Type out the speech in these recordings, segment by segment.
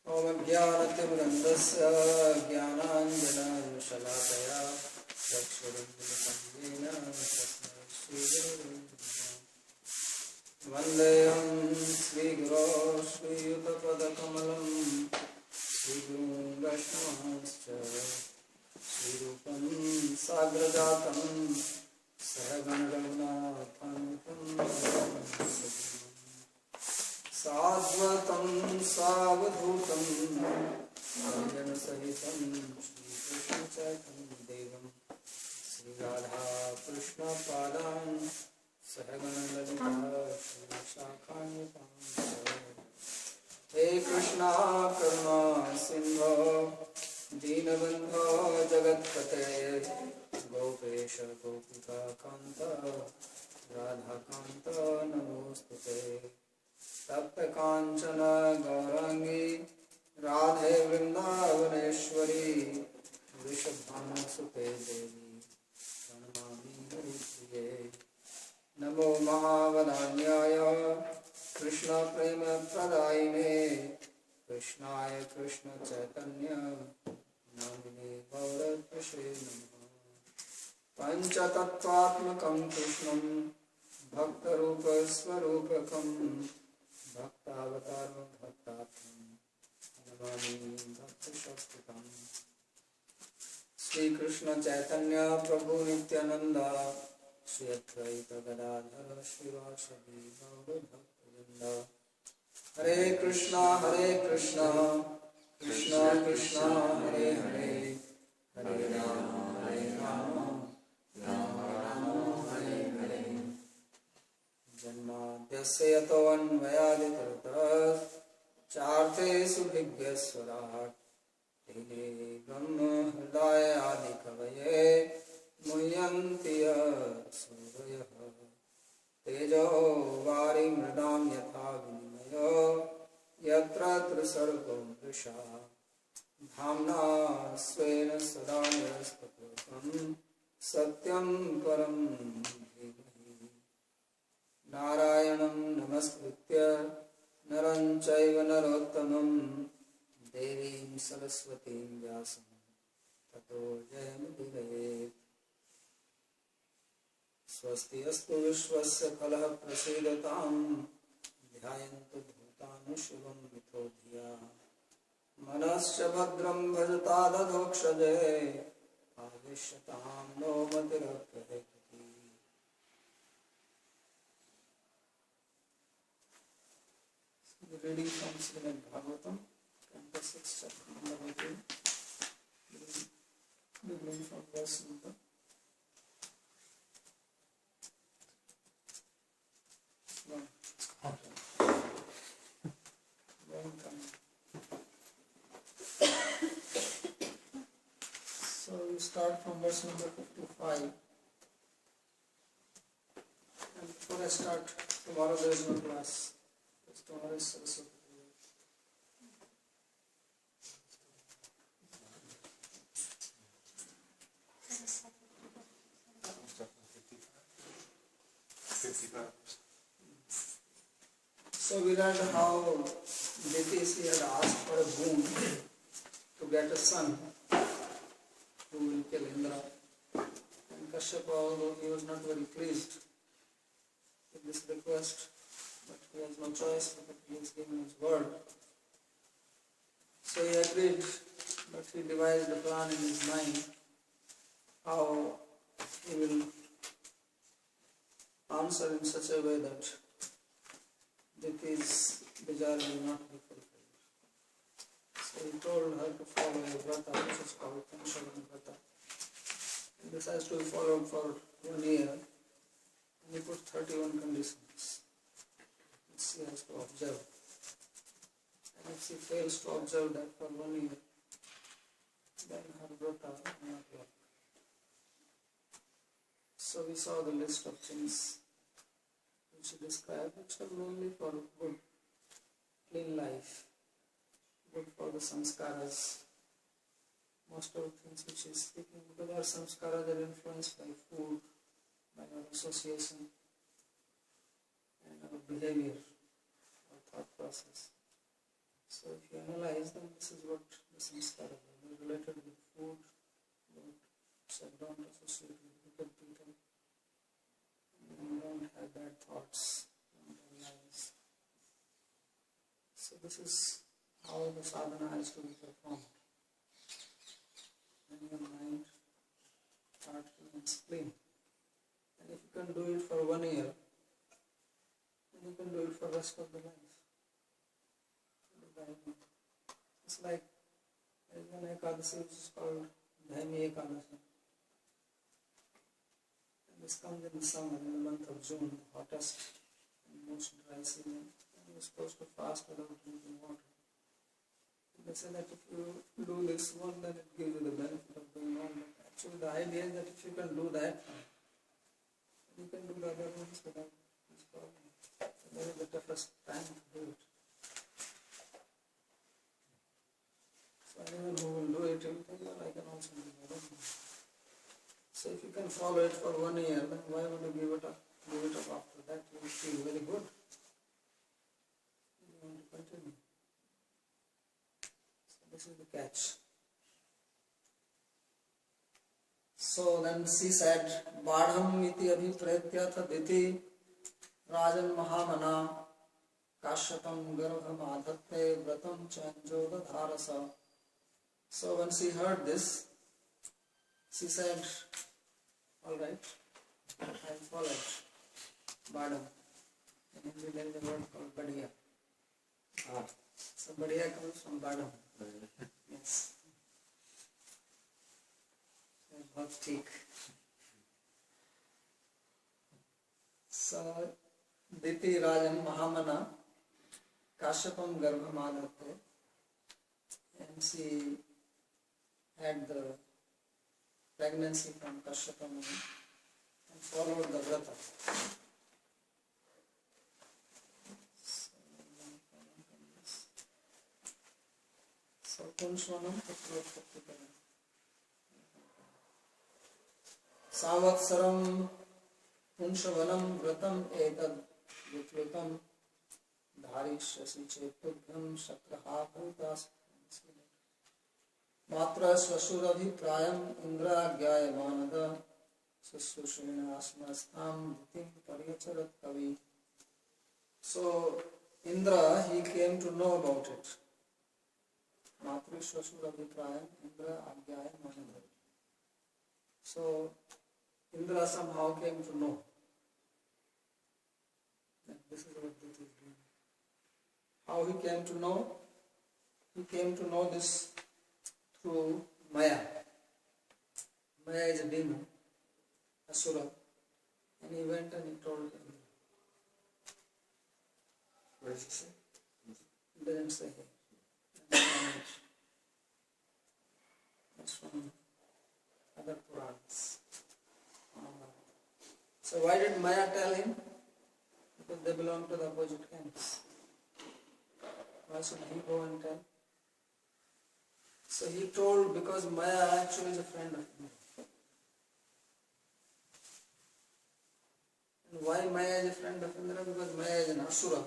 ओम ज्ञानतिमिरन्दस्य ज्ञानाञ्जनशलाकया चक्षुरुन्मिलितं येन तस्मै श्रीगुरवे नमः। वन्देऽहं श्रीगुरो श्रीयुतपदकमलं श्रीगुरुं वैष्णवांश्च श्रीरूपं साग्रजातं सहगणरघुनाथान्वितं साद्वतं सावधूतं सहितं श्रीकृष्णचैतन्यदेवं श्रीराधा कृष्णपादान् सहगणललिता श्रीशाखान्वितांश्च। हे कृष्णा करुणा सिन्धो दीनबन्धो जगत्पते गोपेश गोपिका कान्त राधाकान्त नमोस्तुते। तप्त कांचन गौरांगी राधे वृंदावनेश्वरी वृषभानुसुते देवी प्रणमामि हरिप्रिये। नमो महावदान्याय कृष्ण प्रेम प्रदायिने कृष्णाय कृष्ण चैतन्य नामिने गौरकृष्णे नमः। पंचतत्त्वात्मकं कृष्णं भक्तरूप स्वरूपकं भक्तावतारं भक्तात्मं नमामि भक्तशक्तिकम्। श्री कृष्ण चैतन्य प्रभु नित्यानंद श्री अद्वैत गदाधर श्रीवासदि गौर भक्तवृंद। हरे कृष्णा कृष्णा कृष्णा हरे हरे हरे राम राम राम हरे हरे। जन्माद्यस्य यतोऽन्वयादितरतः चार्थेषु भिज्ञस्वराट् तेने ब्रह्म हृदय आदिकवये मुह्यन्ति सूरयः। तेजो वारिमृदां यथा विनिमयो यत्र त्रिसर्गो मृषा धाम्ना स्वेन सदा निरस्तकुहकं सत्यं परं धीमहि। नारायणं नमस्कृत्य नरं चैव नरोत्तमं देवीं सरस्वतीं व्यासं ततो जयमुदीरयेत्। स्वस्ति अस्तु विश्वस्य फलः प्रसीदतां ध्यायन्तु भूतानुशिवं मिथो धिया मनश्च भद्रं भजता दधोक्षजे आविश्यतां no मतिरप्यते। Reading from Srimad Bhagavatam, Canto 6, chapter number 18, beginning from verse number 1. So we start from verse number 55. And before I start, tomorrow there is no class. Tomorrow is Saraswati. So we read how Ditisi had asked for a boon to get a son who will kill Indra. And Kashyapa, although he was not very pleased with this request, but he has no choice because he has given his word. So he agreed, but he devised a plan in his mind how he will answer in such a way that Diti's desire will not be fulfilled. So he told her to follow a vrata which is called Panshavan vrata. And this has to be followed for 1 year. And he put 31 conditions. She has to observe. And if she fails to observe that for 1 year, then her vrata will not work. So we saw the list of things which he described, which are mainly for good, clean life, good for the samskaras. Most of the things which he is speaking, because our samskaras are influenced by food, by our association, and our behavior, our thought process. So if you analyze, then this is what the samskara is. They're related with food, but so don't associate with wicked people, and don't have bad thoughts, don't analyze. So this is how the sadhana has to be performed. And your mind, heart remains clean. And if you can do it for 1 year, then you can do it for the rest of the life. It's like there is one Ekadasi which is called Dhaimi Ekadasi. And this comes in the summer, in the month of June, the hottest and most dry season. And you're supposed to fast without drinking water. And they say that if you do this one, then it gives you the benefit of doing all that. Actually, the idea is that if you can do that, you can do the other ones without this problem. So that is the toughest time to do it. So anyone who will do it, will think, well, I can also do that. So if you can follow it for 1 year, then why would you give it up? Give it up after that? You will feel very good. You want to continue. So this is the catch. So then she said, Badham iti abhipretya taditi Rajan Mahamana Kashyatam Garbham Adhatte Vratam Chanjoda Dharasa. So when she heard this, she said, alright, I will follow it. Badham. In Hindi there is a word called Badiya. So Badiya comes from Badham. Yes. Bhakti. So, Diti Rajan Mahamana Kashyapam Garbham Adhatte, and she had the pregnancy from Kashyapa Muni and followed the vrata. So, Kunshvanam Putrotpatikaram. Savatsaram Punshavanam Vratam Etad Viklutam Dharishasi Chetubhyam Shakraha Bhutas Matra Swasuradhi Prayam Indra Gyaya Manada Susushena Asmastam Dhitim Pariyacharat Kavi. So Indra, he came to know about it. Matra Swasuradhi Prayam Indra Gyaya Manada. So Indra somehow came to know that this is what this is doing. How he came to know? He came to know this through Maya. Maya is a demon, Asura, and he went and he told him. What does he say? He doesn't say here. That's from other Puranas. So why did Maya tell him? Because they belong to the opposite camps. Why should he go and tell? So he told because Maya actually is a friend of him. And why Maya is a friend of Indra? Because Maya is an Asura.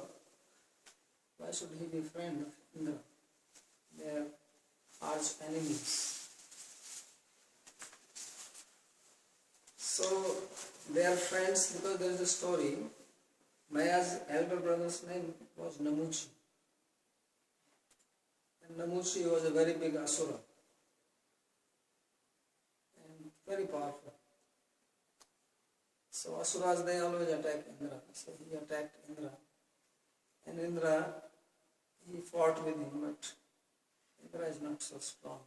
Why should he be a friend of Indra? They are arch enemies. So they are friends because there is a story. Maya's elder brother's name was Namuchi. And Namuchi was a very big Asura. And very powerful. So Asuras, they always attack Indra. So he attacked Indra. And Indra, he fought with him, but Indra is not so strong.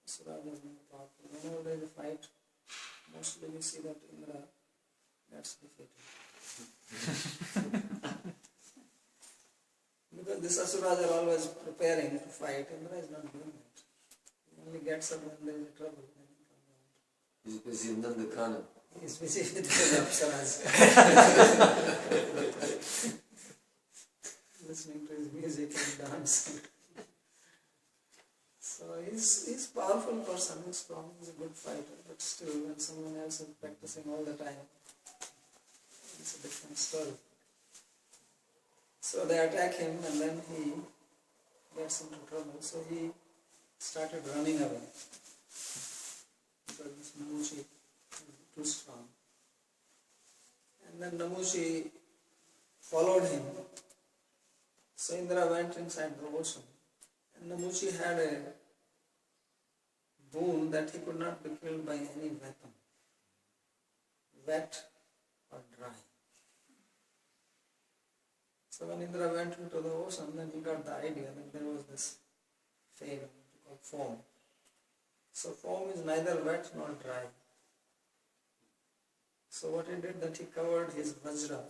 Asura is more powerful. Whenever there is a fight, mostly we see that Indra gets defeated. Because these Asuras are always preparing to fight, Indra is not doing it. He only gets up when there is a trouble. He's busy in Nandakana. He is busy with the Apsaras. Listening to his music and dancing. So he's a powerful person, he's strong, he's a good fighter, but still when someone else is practicing all the time, it's a different story. So they attack him and then he gets into trouble. So he started running away because this Namuchi was too strong. And then Namuchi followed him. So Indra went inside the ocean. And Namuchi had a boon that he could not be killed by any weapon, wet or dry. So when Indra went into the ocean, then he got the idea that there was this fade called foam. So foam is neither wet nor dry. So what he did, that he covered his vajra,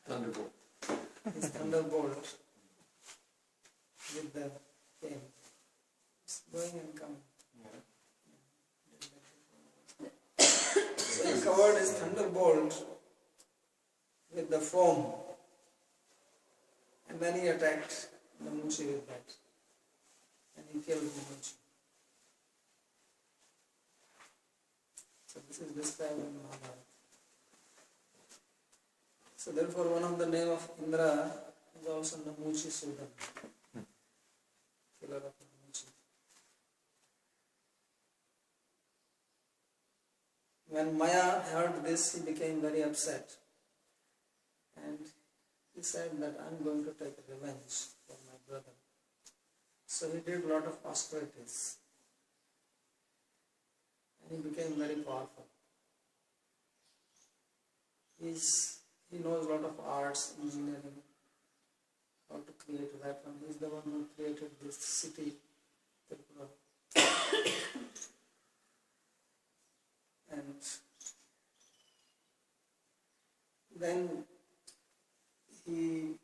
Thunderbolt. his thunderbolt, with the cane. It's going and coming. So he covered his thunderbolt with the foam, and then he attacked Namuchi with that, and he killed Namuchi. So this is described in Mahabharata. So therefore one of the name of Indra is also Namuchi Sudan, killer of Namuchi. When Maya heard this, he became very upset. And he said that I'm going to take revenge for my brother. So he did a lot of austerities. And he became very powerful. He knows a lot of arts, engineering, how to create a weapon. He's the one who created this city, Tripura. And then he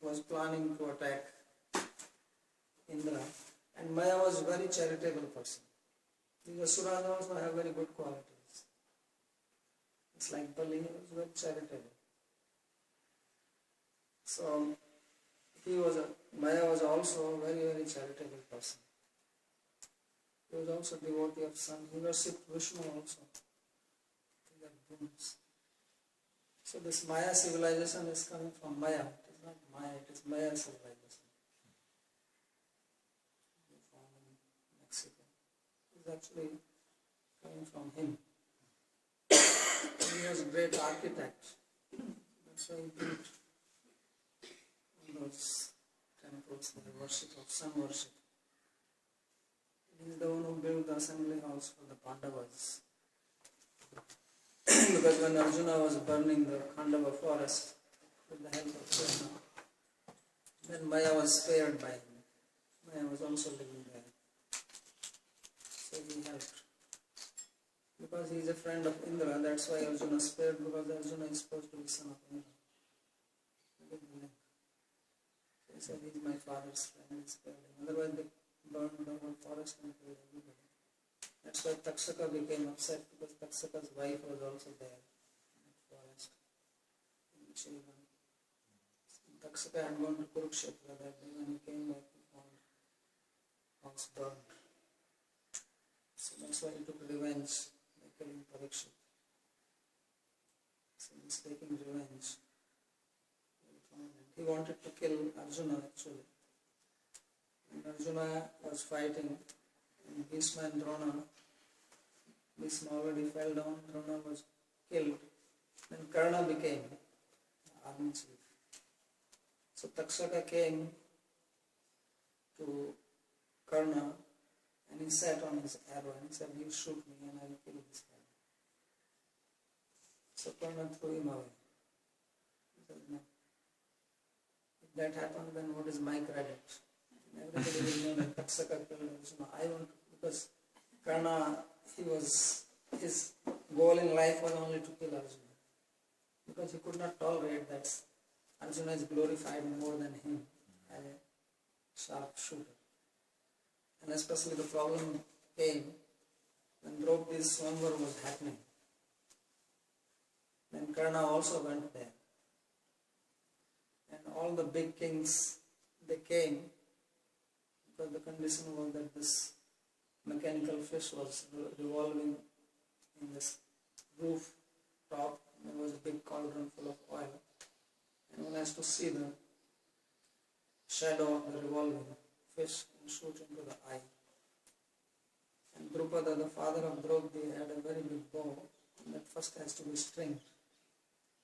was planning to attack Indra, and Maya was a very charitable person. The Asuras also have very good qualities. It's like Bali, he was very charitable. So Maya was also a very, very charitable person. He was also a devotee of sun. He worshipped Vishnu also. He had boons. So this Maya civilization is coming from Maya. It is not Maya, it is Maya civilization. Found in Mexico. It is actually coming from him. He was a great architect. That's why he built those temples, the worship of sun worship. He is the one who built the assembly house for the Pandavas. Because when Arjuna was burning the Khandava forest with the help of Krishna, then Maya was spared by him. Maya was also living there. So he helped. Because he is a friend of Indra, that's why Arjuna spared, because Arjuna is supposed to be son of Indra. So he said, he is my father's friend, he spared him. Otherwise they burned the whole forest and killed everybody. That's why Taksaka became upset, because Taksaka's wife was also there in that forest, in the children. Taksaka had gone to Kurukshetra that day. When he came back, he found house burned. So that's why he took revenge by killing Parikshit. So he's taking revenge. He wanted to kill Arjuna actually. And Arjuna was fighting, and Bhishma and Drona. Bhishma already fell down, Drona was killed. Then Karna became the army chief. So Taksaka came to Karna and he sat on his arrow and he said, you shoot me and I will kill this guy. So Karna threw him away. He said, no. If that happened, then what is my credit? And everybody will know that Taksaka killed Arjuna. I want to, because Karna, his goal in life was only to kill Arjuna. Because he could not tolerate that Arjuna is glorified more than him as a sharp shooter. And especially the problem came when Draupadi's Swamvar was happening. Then Karna also went there. And all the big kings, they came because the condition was that this mechanical fish was revolving in this roof top. There was a big cauldron full of oil. And one has to see the shadow of the revolving fish and shoot into the eye. And Drupada, the father of Draupadi, had a very big bow that first has to be stringed.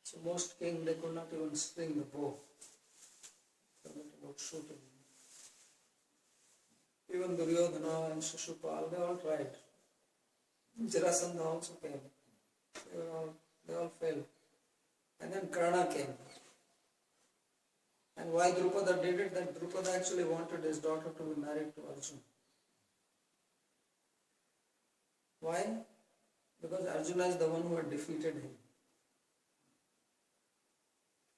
So most kings, they could not even string the bow. Forget about shooting. Even Duryodhana and Shishupal, they all tried. Jarasandha also came. They all failed. And then Karna came. And why Drupada did it? That Drupada actually wanted his daughter to be married to Arjuna. Why? Because Arjuna is the one who had defeated him.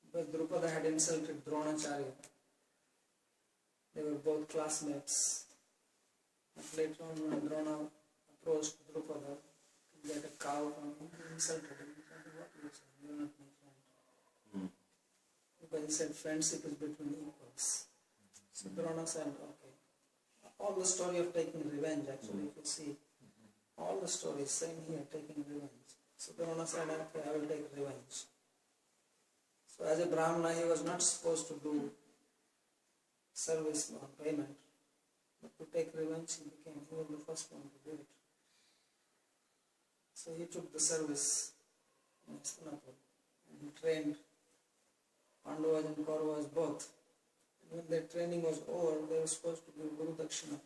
Because Drupada had insulted Dronacharya. They were both classmates. And later on, when Drona approached Drupada to get a cow from him, he insulted him. He said, "What you say? You are not my friend." Because he said friendship is between equals. So Drona said, okay. All the story of taking revenge, actually, if you see, all the stories, same here, taking revenge. So Drona said, okay, I will take revenge. So as a Brahmana, he was not supposed to do service on payment. But to take revenge, he was the first one to do it. So he took the service in Hastinapur and he trained Pandavas and Kauravas both. And when their training was over, they were supposed to give Guru Dakshina.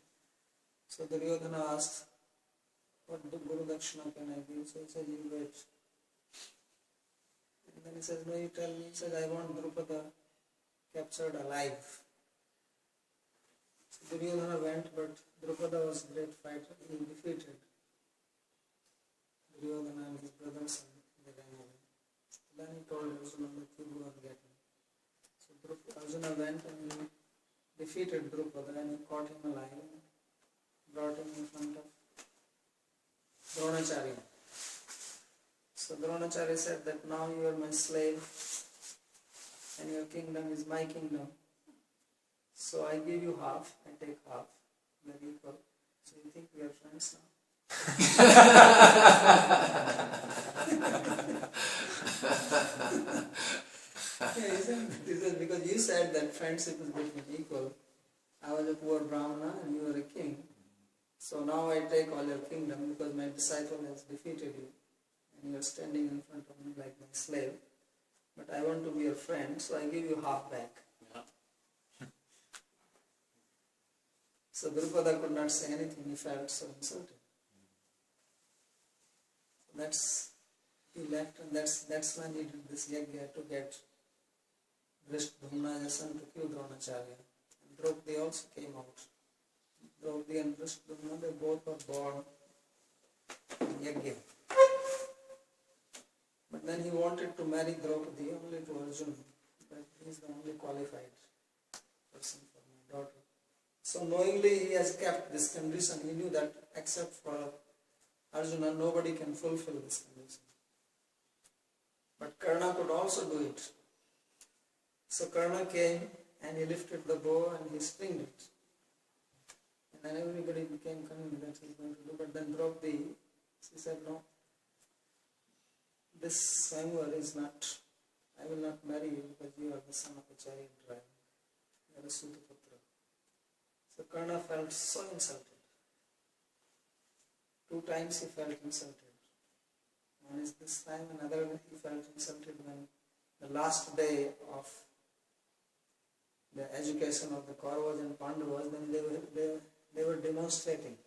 So Duryodhana asked, what Guru Dakshina can I give? So he said, you wait. And then he says, no, you tell me. He said, I want Drupada captured alive. So Duryodhana went, but Drupada was a great fighter. He defeated Duryodhana and his brothers and they ran away. Then he told Arjuna that you go and get him. So Arjuna went and he defeated Drupada and he caught him alive and brought him in front of Dronacharya. So Dronacharya said that now you are my slave and your kingdom is my kingdom. So I give you half, I take half, we are equal. So you think we are friends now? He said, because you said that friendship is between equal. I was a poor Brahmana and you are a king. So now I take all your kingdom because my disciple has defeated you. And you are standing in front of me like my slave. But I want to be your friend, so I give you half back. So Drupada could not say anything, he felt so insulted. He left and that's when he did this yajna to get Dhrishtadyumna's son to kill Dronacharya. And Draupadi also came out. Draupadi and Dhrishtadyumna, they both were born in yajna. But then he wanted to marry Draupadi only to Arjuna. But he is the only qualified person for my daughter. So knowingly he has kept this condition. He knew that except for Arjuna, nobody can fulfill this condition. But Karna could also do it. So Karna came and he lifted the bow and he stringed it. And then everybody became convinced that he is going to do. But then Draupadi, she said, no, this Swayamvar is not, I will not marry you because you are the son of a chariot driver. You are a Sutaputra. So Karna felt so insulted. 2 times he felt insulted. One is this time, another he felt insulted when the last day of the education of the Kauravas and Pandavas, then they were demonstrating.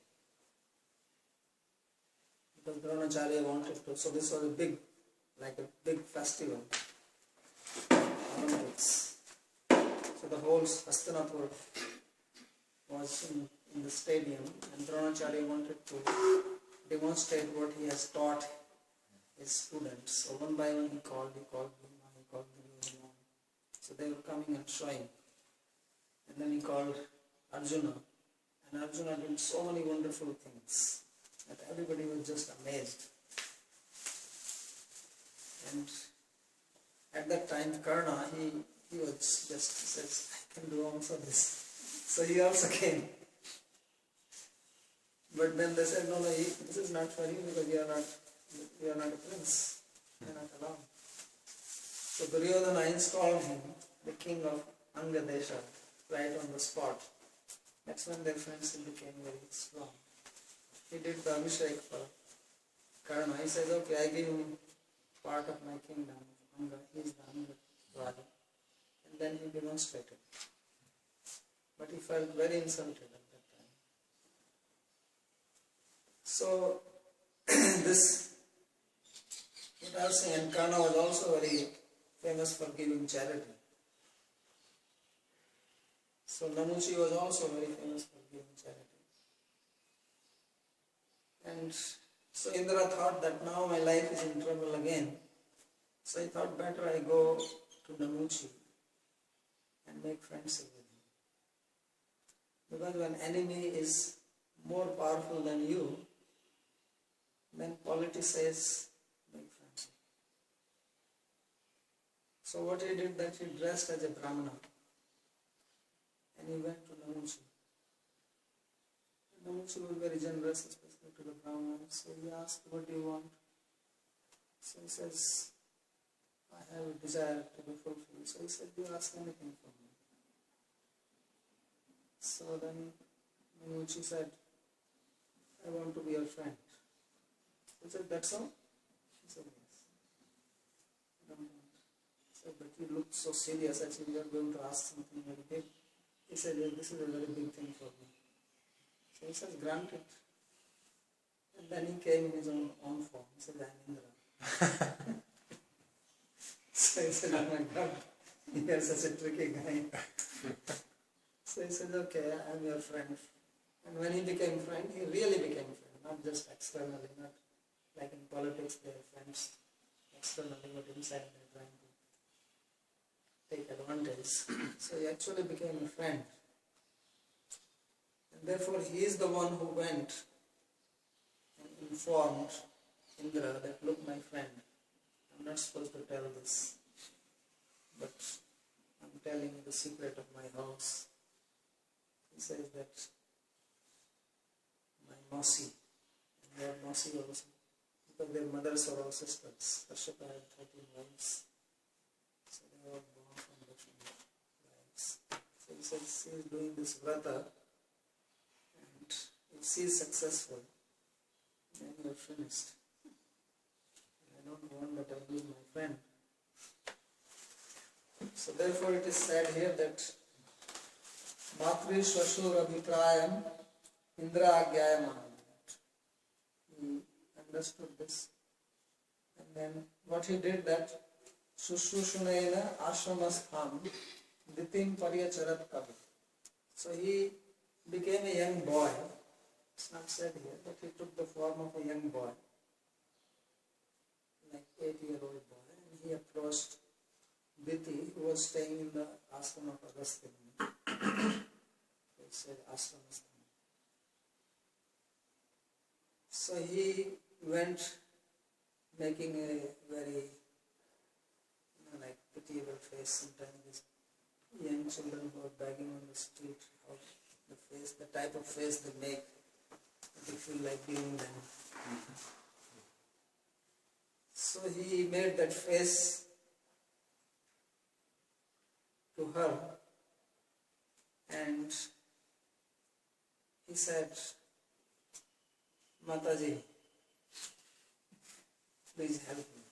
Because Dronacharya wanted to, so this was a big festival, Olympics. So the whole Hastinapur was in the stadium and Dronacharya wanted to demonstrate what he has taught his students. So one by one he called Bhima, he called Duryodhana. So they were coming and showing. And then he called Arjuna. And Arjuna did so many wonderful things that everybody was just amazed. And at that time Karna, he was just says, I can do also this. So he also came. But then they said, no, this is not for you because you are not a prince. You are not allowed. So Duryodhana installed him, the king of Anga Desha. right on the spot. That's when their friendship became very strong. He did the Abhishek for Karna. He says, okay, I give him part of my kingdom. Anga. He is the Anga Raja. And then he demonstrated. But he felt very insulted at that time. So, this, what I was saying, Karna was also very famous for giving charity. So Namuchi was also very famous for giving charity. And so Indra thought that now my life is in trouble again. So he thought better I go to Namuchi and make friendship with him. Because when enemy is more powerful than you, then polity says make friendship. So what he did, that he dressed as a Brahmana and he went to Namuchi. Namuchi was very generous, especially to the Brahmana. So he asked, what do you want? So he says, I have a desire to be fulfilled. So he said, you ask anything from me. So then Namuchi said, I want to be your friend. He said, that's all? He said, yes. I don't want. He said, but you look so serious as if you are going to ask something very big. He said, yes, this is a very big thing for me. So he says, grant it. And then he came in his own form. He said, I'm Indra. So he said, oh my God, you are such a tricky guy. So he said, okay, I'm your friend. And when he became friend, he really became friend, not just externally, not like in politics, they are friends externally, but inside they're trying to take advantage. So he actually became a friend. And therefore he is the one who went and informed Indra that, look my friend, I'm not supposed to tell this, but I'm telling you the secret of my house. He says that my Masi, and their Masi also, because their mothers are all sisters. Kashyapa had 13 wives, so they were born from different wives. So he says he is doing this vrata, and if she is successful, then you are finished. I don't want that I lose my friend. So therefore it is said here that Matri Swashur Abhiprayam Indra Agyayam. He understood this. And then what he did, that Sushushunena Ashramastham Ditim Paryacharat Kavi. So he became a young boy. It's not said here, but he took the form of a young boy, like 8-year-old boy, and he approached Diti, who was staying in the ashram of Agastya. They said ashramastham. So he went making a very, like pitiable face. Sometimes these young children who are begging on the street, how the type of face they make, they feel like giving them. So he made that face to her, and he said, Mataji, please help me.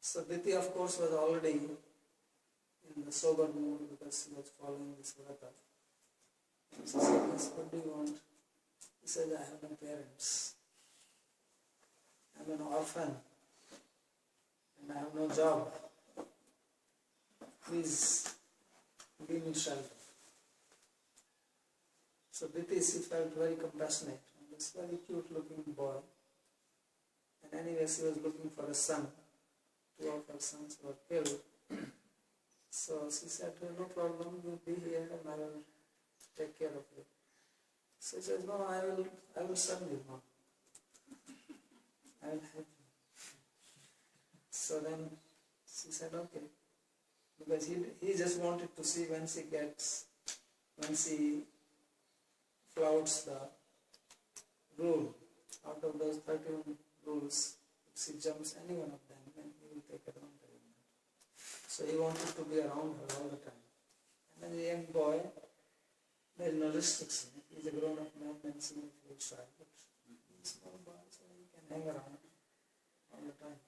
So Diti, of course, was already in the sober mood because he was following this vrata. And she said, yes, what do you want? He said, I have no parents. I'm an orphan and I have no job. Please give me shelter. So Diti, she felt very compassionate on this very cute looking boy. And anyway, she was looking for a son. 2 of her sons were killed. So she said, no problem, you be here and I will take care of you. So he says, no, I will serve you now. I will help you. So then she said, okay. Because he just wanted to see when she flouts the rule. Out of those 13 rules, if she jumps any one of them, then he will take advantage of that. So he wanted to be around her all the time. restriction. If he's a grown-up man, then he may feel shy. But he's a small boy, so he can hang around all the time.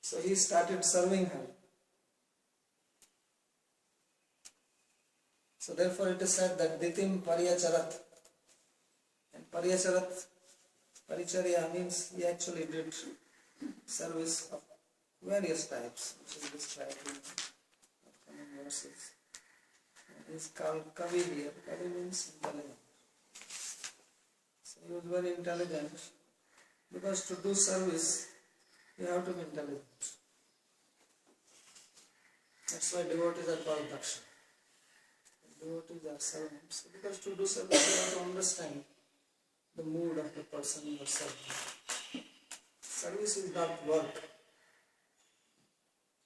So he started serving her. So therefore it is said that Ditim Pariyacharat. And Pariyacharat, Paricharya means he actually did service of various types, which is described in upcoming verses. And he is called Kavi here. Kavi means intelligent. So he was very intelligent, because to do service you have to be intelligent. That's why devotees are called Daksha. Devotees are servants. Because to do service you have to understand the mood of the person you are serving. Service is not work.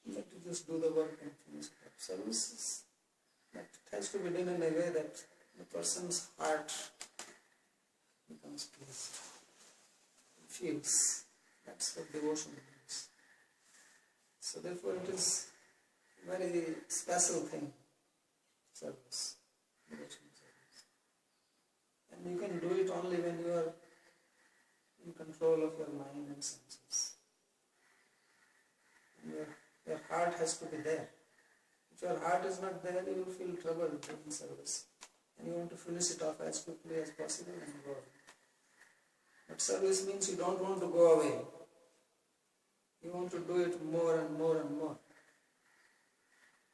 You have to just do the work and finish it up. Service is, but it has to be done in a way that the person's heart becomes pleased. It feels. That's what devotion means. So therefore it is a very special thing. Service. Devotion service. And you can do it only when you are in control of your mind and senses. And your heart has to be there. If your heart is not there, you will feel trouble doing service. And you want to finish it off as quickly as possible and go away. But service means you don't want to go away. You want to do it more and more and more.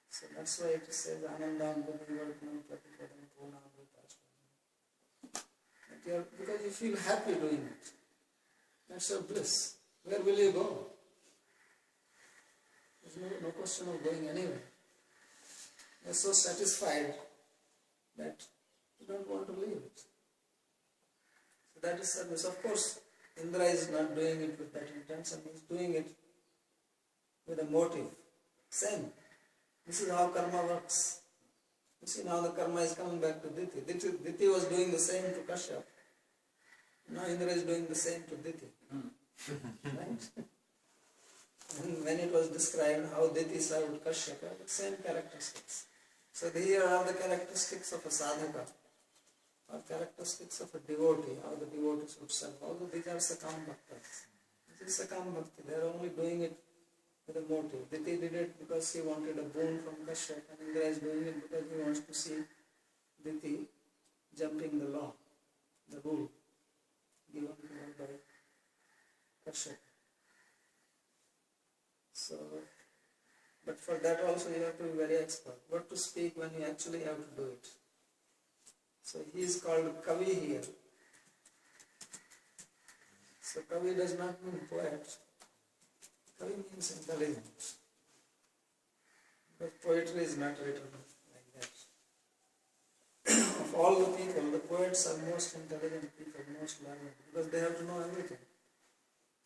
So that's why it says Anandam Bhagavatam Pratipadam Purnamritasvam. Because you feel happy doing it. That's your bliss. Where will you go? There's no question of going anywhere. You're so satisfied that you don't want to leave it. So that is service. Of course, Indra is not doing it with that intention. He's doing it with a motive. Same. This is how karma works. You see, now the karma is coming back to Diti. Diti was doing the same to Kashyap. Now Indra is doing the same to Diti. Right? And when it was described how Diti served Kashyap, the same characteristics. So here are the characteristics of a sadhaka, or characteristics of a devotee, how the devotees would serve. Although these are sakam bhaktas. This is sakam bhakti. They are only doing it with a motive. Diti did it because he wanted a boon from Kashyap, and Indra is doing it because he wants to see Diti jumping the law, the rule given to her by Kashyap. So, but for that also you have to be very expert. What to speak when you actually have to do it. So he is called Kavi here. So Kavi does not mean poet. Kavi means intelligent. But poetry is not written like that. Of all the people, the poets are most intelligent people, most learned, because they have to know everything.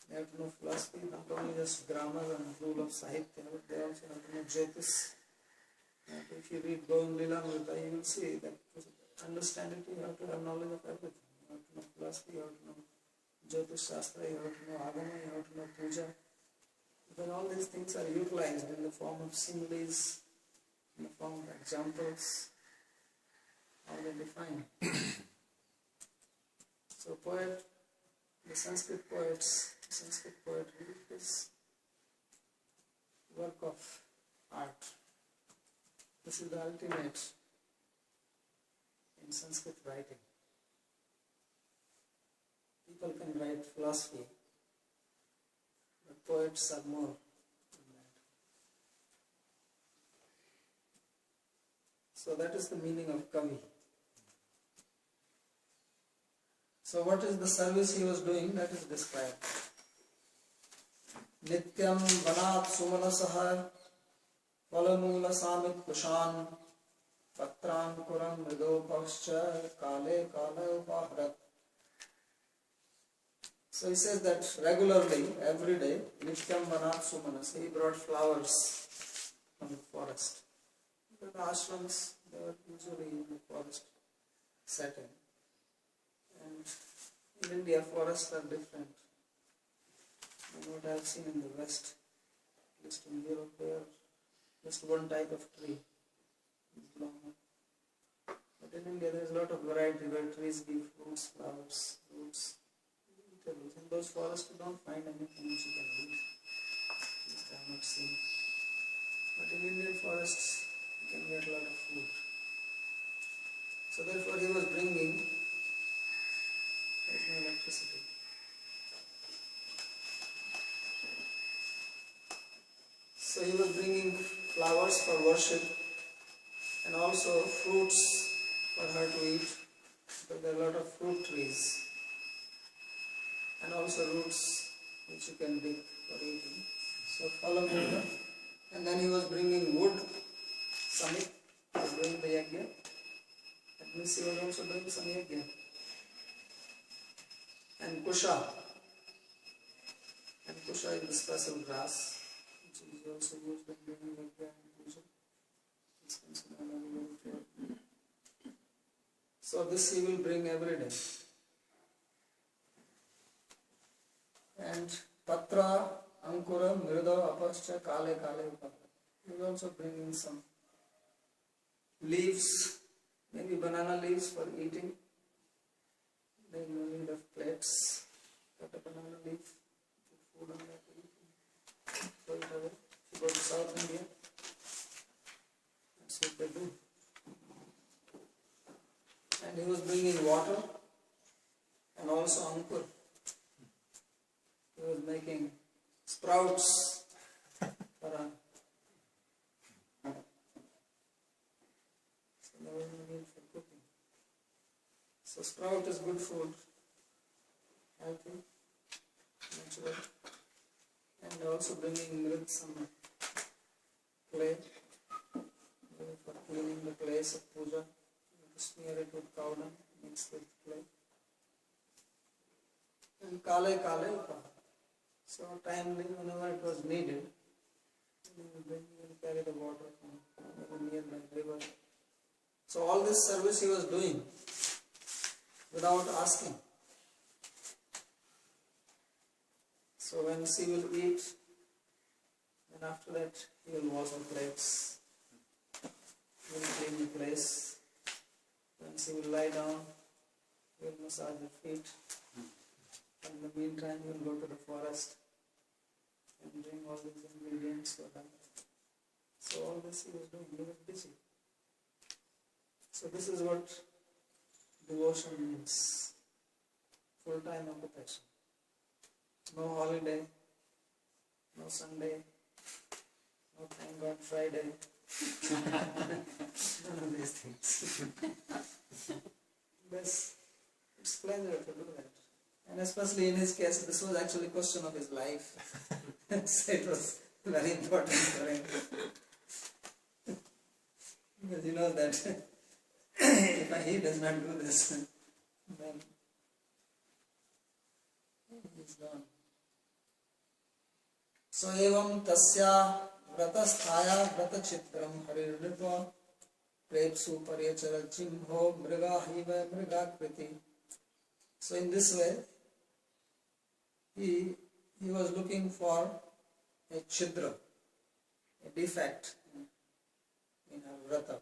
They have to know philosophy, not only just grammar and rule of Sahitya, but they also have to know Jyotish. And if you read Govind Lilamrita, you will see that to understand it, you have to have knowledge of everything. You have to know philosophy, you have to know Jyotish Shastra, you have to know Agama, you have to know Puja. Because all these things are utilized in the form of similes, in the form of examples, how they define. So poet, the Sanskrit poets, Sanskrit poetry is work of art. This is the ultimate in Sanskrit writing. People can write philosophy, but poets are more than that. So that is the meaning of Kavi. So what is the service he was doing? That is described. Nityam vanat sumanasah valamula samit kushan patram kuram mridopascha kale kale upaharat. So he says that regularly, every day, Nityam vanat sumanas, he brought flowers from the forest. The ashrams, they were usually in the forest setting. And in India, forests are different than what I have seen in the West. At least in Europe, they are just one type of tree. It's long. But in India, there is a trees give fruits, flowers, roots, vegetables. In those forests you don't find anything which you can eat. At least I have not seen. But in Indian forests you can get a lot of food. So therefore he was bringing, there is no electricity. So he was bringing flowers for worship and also fruits for her to eat, because there are a lot of fruit trees, and also roots which you can dig for eating. So follow Buddha. And then he was bringing wood, samit, he was doing the yajna. That means he was also doing some yajna. And kusha. And kusha is the special grass which is also used in doing yajna and puja. So this he will bring every day. And patra, ankura, mrida, apascha, kale, upatra. He will also bring in some leaves, maybe banana leaves for eating. There is no need of plates. Cut a banana leaf, put food on that, throw it away. If you go to South India, that's what they do. And he was bringing water and also ankur. He was making sprouts for her. So there was no need for cooking. So sprout is good food, healthy, natural. And also bringing with some clay for cleaning the place of puja. Smear it with cow dung, mix with clay. And kale upa. So timely, whenever it was needed, he will carry the water from nearby river. So all this service he was doing without asking. So when she will eat, then after that he will wash the plates, he will clean the place. When she will lie down, he will massage her feet. In the meantime, he will go to the forest and bring all these ingredients for her. So all this he was doing, he was busy. So this is what devotion means. Full-time occupation. No holiday, no Sunday, no thank God Friday. None of these things. Yes, it's pleasure to do that. And especially in his case, this was actually a question of his life. So it was very important for him. Because you know that if he does not do this, then he's gone. So evam tasya vratasthaya vratachitram harirnitva prepsu paryachara chimho mriga hiva mrigakriti. So in this way, he was looking for a chidra, a defect in her vrata,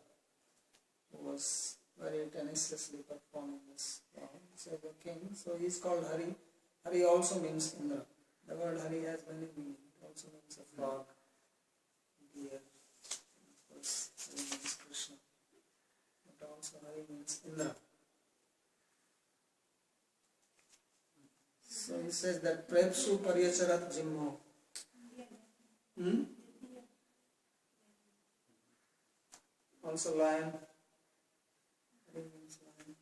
who was very tenaciously performing this. So the king, so he is called Hari. Hari also means Indra. The word Hari has many meanings. It also means a frog, deer, and of course Hari means Krishna. But also Hari means Indra. So he says that Prepsu Paryacharat Jimho. Also lion. Hari means lion.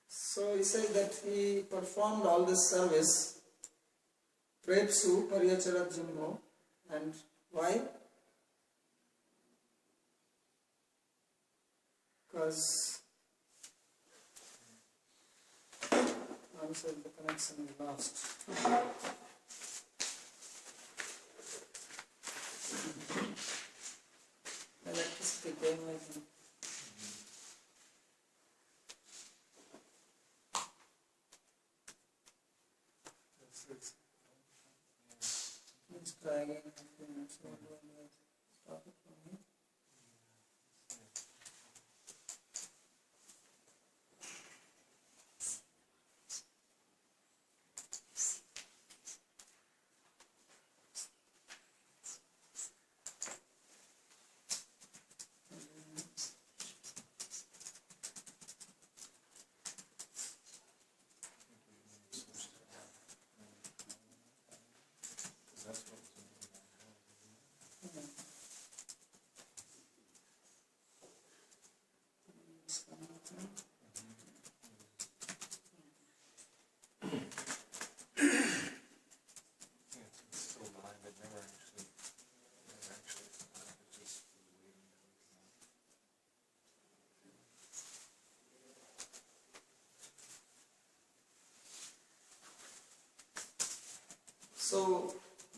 So he says that he performed all this service, Prepsu Paryacharat Jimho. And why? Because also the connection is lost. Electricity came with him. Let's try again in a few minutes. Stop it from here.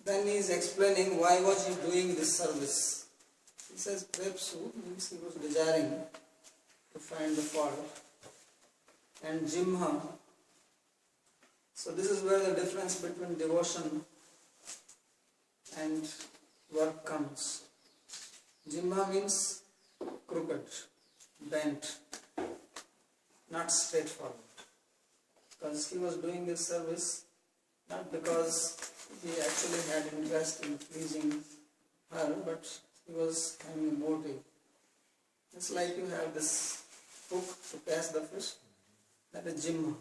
Then he is explaining why was he doing this service. He says Prepsu means he was desiring to find the fault, and Jimha. So this is where the difference between devotion and work comes. Jimha means crooked, bent, not straightforward. Because he was doing this service not because he actually had interest in pleasing her, but he was having a motive. It's like you have this hook to catch the fish, that is Jimma.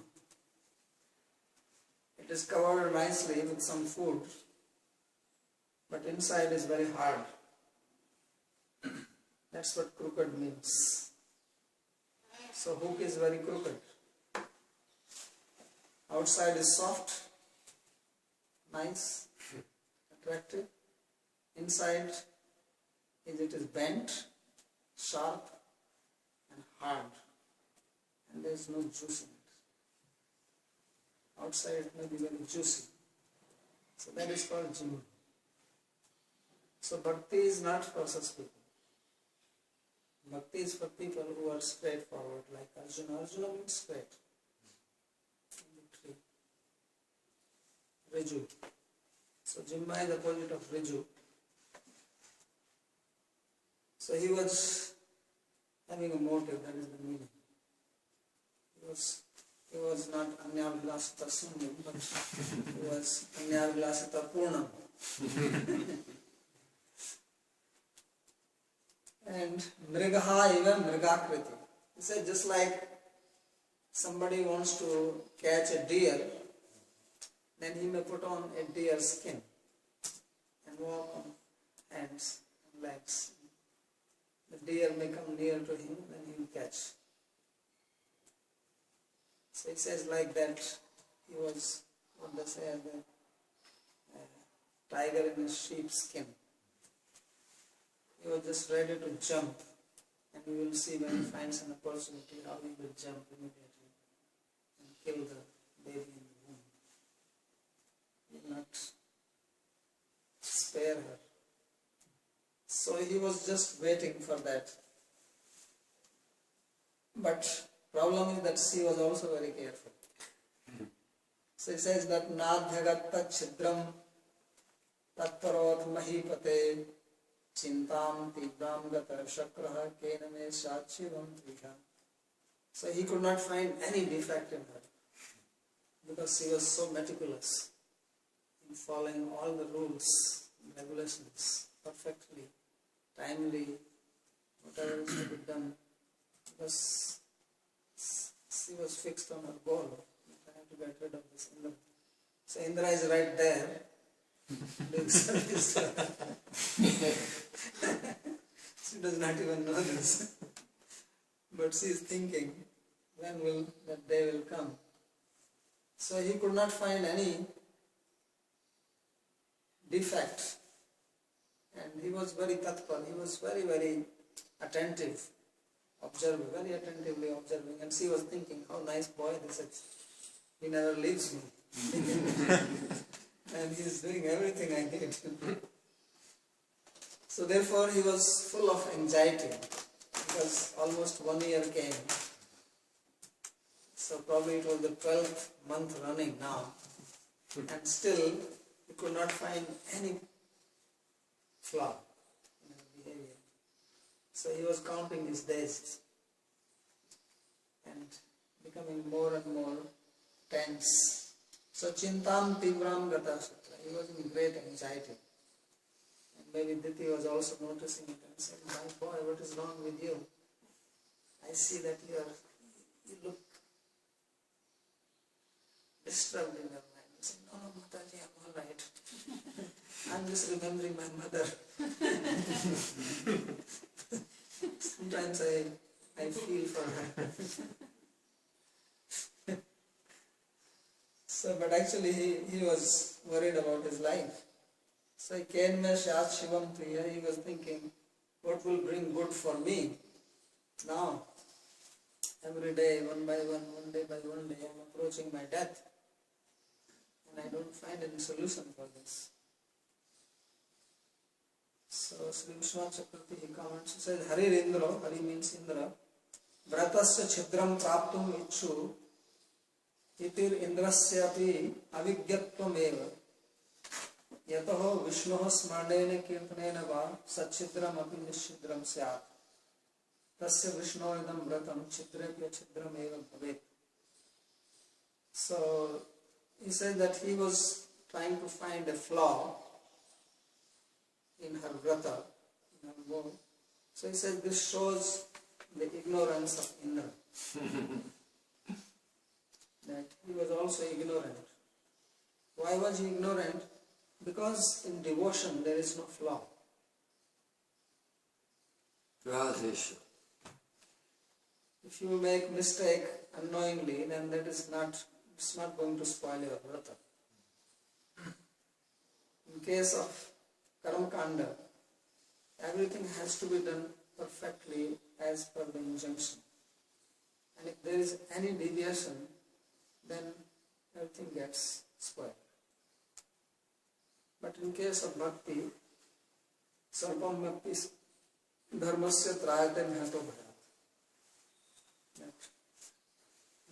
It is covered nicely with some food, but inside is very hard. That's what crooked means. So hook is very crooked. Outside is soft, nice, attractive. Inside it is bent, sharp and hard, and there is no juice in it. Outside it may be very juicy. So that is called Jimma. So Bhakti is not for such people. Bhakti is for people who are straightforward, like Arjuna. Arjuna means straight. Riju. So Jimma is the opposite of Riju. So he was having a motive, that is the meaning. He was not Anyavlasita Sundam, but he was Anyavlasita Purnam. And Mrigaha eva Mrigakriti. He said just like somebody wants to catch a deer, then he may put on a deer skin and walk on hands and legs. The deer may come near to him, then he will catch. So it says like that, he was, what they say, the tiger in a sheep's skin. He was just ready to jump, and we will see when he finds an opportunity how he will jump immediately and kill the baby in the womb. He will not spare her. So he was just waiting for that. But problem is that she was also very careful. So he says that Nadhyagatta Chidram Tatparot Mahipate Chintam Tibram Gata Shakraha Kename Shachivam Triha. So he could not find any defect in her because she was so meticulous in following all the rules and regulations perfectly, timely, whatever is to be done, because she was fixed on her goal. I have to get rid of this Indra. So Indra is right there doing service to her. She does not even know this. But she is thinking, when will that day will come? So he could not find any defect. And he was very tatpar, he was very, very attentive, observing, very attentively observing. And she was thinking, how nice boy this is. He never leaves me. And he is doing everything I need. So therefore he was full of anxiety, because almost 1 year came. So probably it was the 12th month running now. And still he could not find any flaw in her behavior. So he was counting his days and becoming more and more tense. So Chintam Tibram Gata Shatra. He was in great anxiety. And maybe Diti was also noticing it and saying, my boy, what is wrong with you? I see that you look disturbed in your mind. He said, no, Mataji, I'm all right. I'm just remembering my mother. Sometimes I feel for her. So, but actually he was worried about his life. So he came me Shat Shivam Priya. He was thinking, what will bring good for me now? Every day, one by one day by one day, I'm approaching my death. And I don't find any solution for this. So Sri Vishwanath Chakravarti he comments, he says, Hari Indra, Hari means Indra, Vratasya Chidram Praptum Ichu, Itir Indrasyapi Avigyatvam Eva, Yataho Vishnoho Smarnene Kirtanena Va, Satchidram Api Nishidram Syat, Tasya Vishnoidam Vratam Chidrapya Chidram Eva Bhavet. So he said that he was trying to find a flaw in her vrata, in her vow. So he said this shows the ignorance of Indra. That he was also ignorant. Why was he ignorant? Because in devotion there is no flaw. Radhesha. If you make mistake unknowingly, then that is it's not going to spoil your vrata. In case of Karma Kanda, everything has to be done perfectly as per the injunction. And if there is any deviation, then everything gets spoiled. But in case of Bhakti, Sarvam Mapis Dharmasya Trayate Mhato Bharat.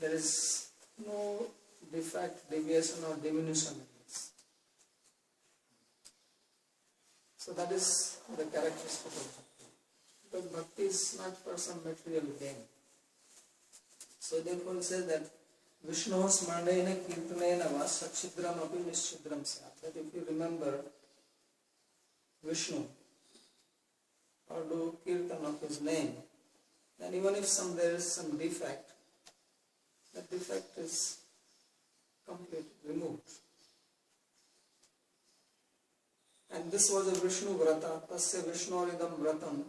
There is no defect, deviation or diminution in this. So that is the characteristic of Bhakti. Because Bhakti is not for some material gain. So therefore it says that Vishnu Smarnena Kirtanena Va Satchidram Api Nishchidram Syat. That if you remember Vishnu or do Kirtan of his name, then even if there is some defect, that defect is completely removed. And this was a Vishnu Vrata, Tasya Vishnoridam Vratam,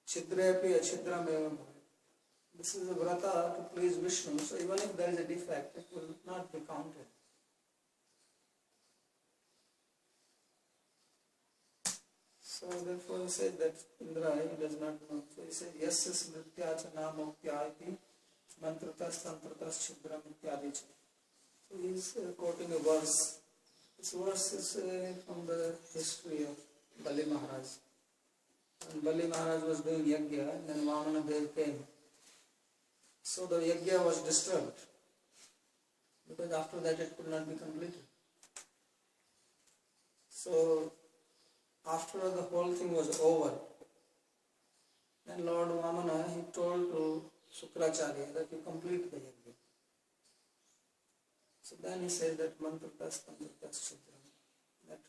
Chidrepi Achidram Eva. This is a Vrata to please Vishnu, so even if there is a defect, it will not be counted. So therefore he said that Indra, he does not know. So he said, Yasya Smritya Cha Namokya Iti Mantratas Tantratas Chidram Ityadi. So he is quoting a verse. This verse is from the history of Bali Maharaj. And Bali Maharaj was doing yajna, and then Vamana Dev came. So the yajna was disturbed, because after that it could not be completed. So after the whole thing was over, then Lord Vamana, he told to Sukracharya that you complete the yajna. So then he said that mantratas tantratas chidra, that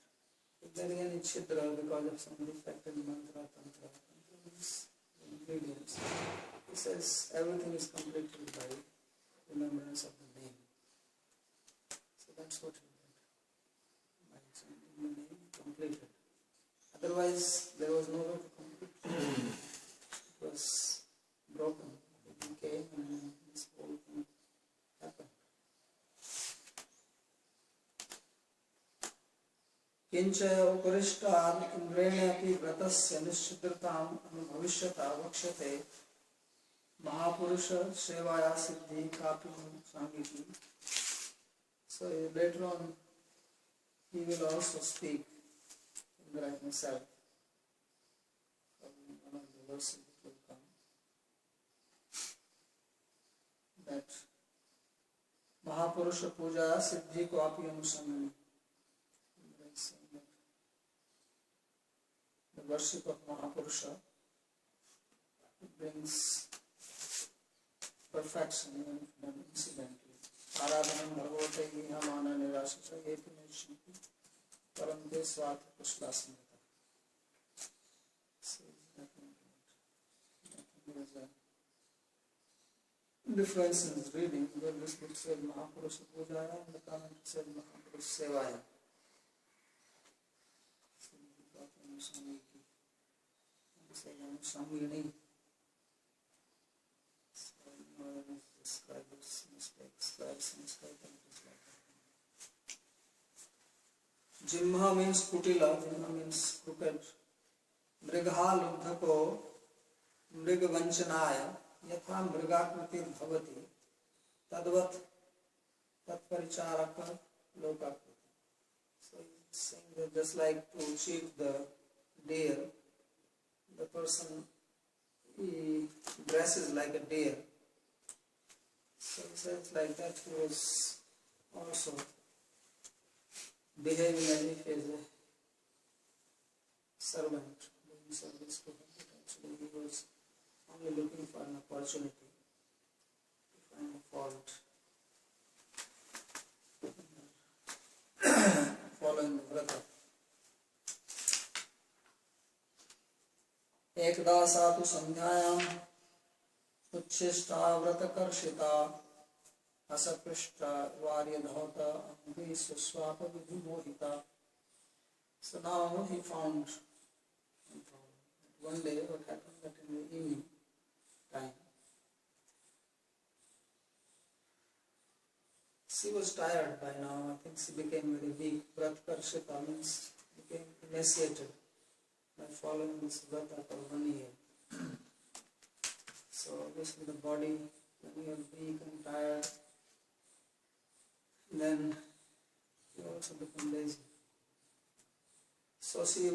if there is any chidra because of some defect in mantra, tantra means ingredients, he says everything is completed by remembrance of the name. So that's what he did. By chanting the name, he completed. Otherwise, there was no way to complete. It was broken. It came and this whole thing happened. किंच उपरिष्टात् इंद्रेणापि व्रतस्य निश्चिद्रताम् अनुभविष्यता वक्ष्यते महापुरुष सेवाया सिद्धि कापि सांगिति. So later on he will also speak Indra himself. One of the verses will come that महापुरुष पूजा सिद्धि को आप अनुसंगनी. The worship of Mahapurusha brings perfection even if done incidentally. Aradhanam bhagavate ihamana nirashasa eti nishinti paramte swat pushlasmita. So nothing there is a difference in his reading, where this book said Mahapurusha Pujaya and the comment said Mahapurusha Sevaya. Samgini. So describe its mistakes, scribes and scribes like that. Jimha means kutila, Jimha means crooked. Mrigha lubdhako mrigavanchanaya yatha mrigakriti bhavati tadvat tatparicharaka lokakriti. So he's saying that just like to cheat the deer, the person, he dresses like a deer. So he says like that he was also behaving as if he is a servant, doing service to him. But actually he was only looking for an opportunity to find a fault. Following the vrata. एकदा सा तु संध्यायाम् उच्छिष्टा व्रतकर्षिता असपृष्टा वार्यधौता अंगी सुस्वाप विधिमोहिता. So now he found one day what happened that in the evening time she was tired by now. I think she became very weak. Vratkarshita means became emaciated by following this vrata for 1 year. So obviously the body, when you are weak and tired, then you also become lazy. So she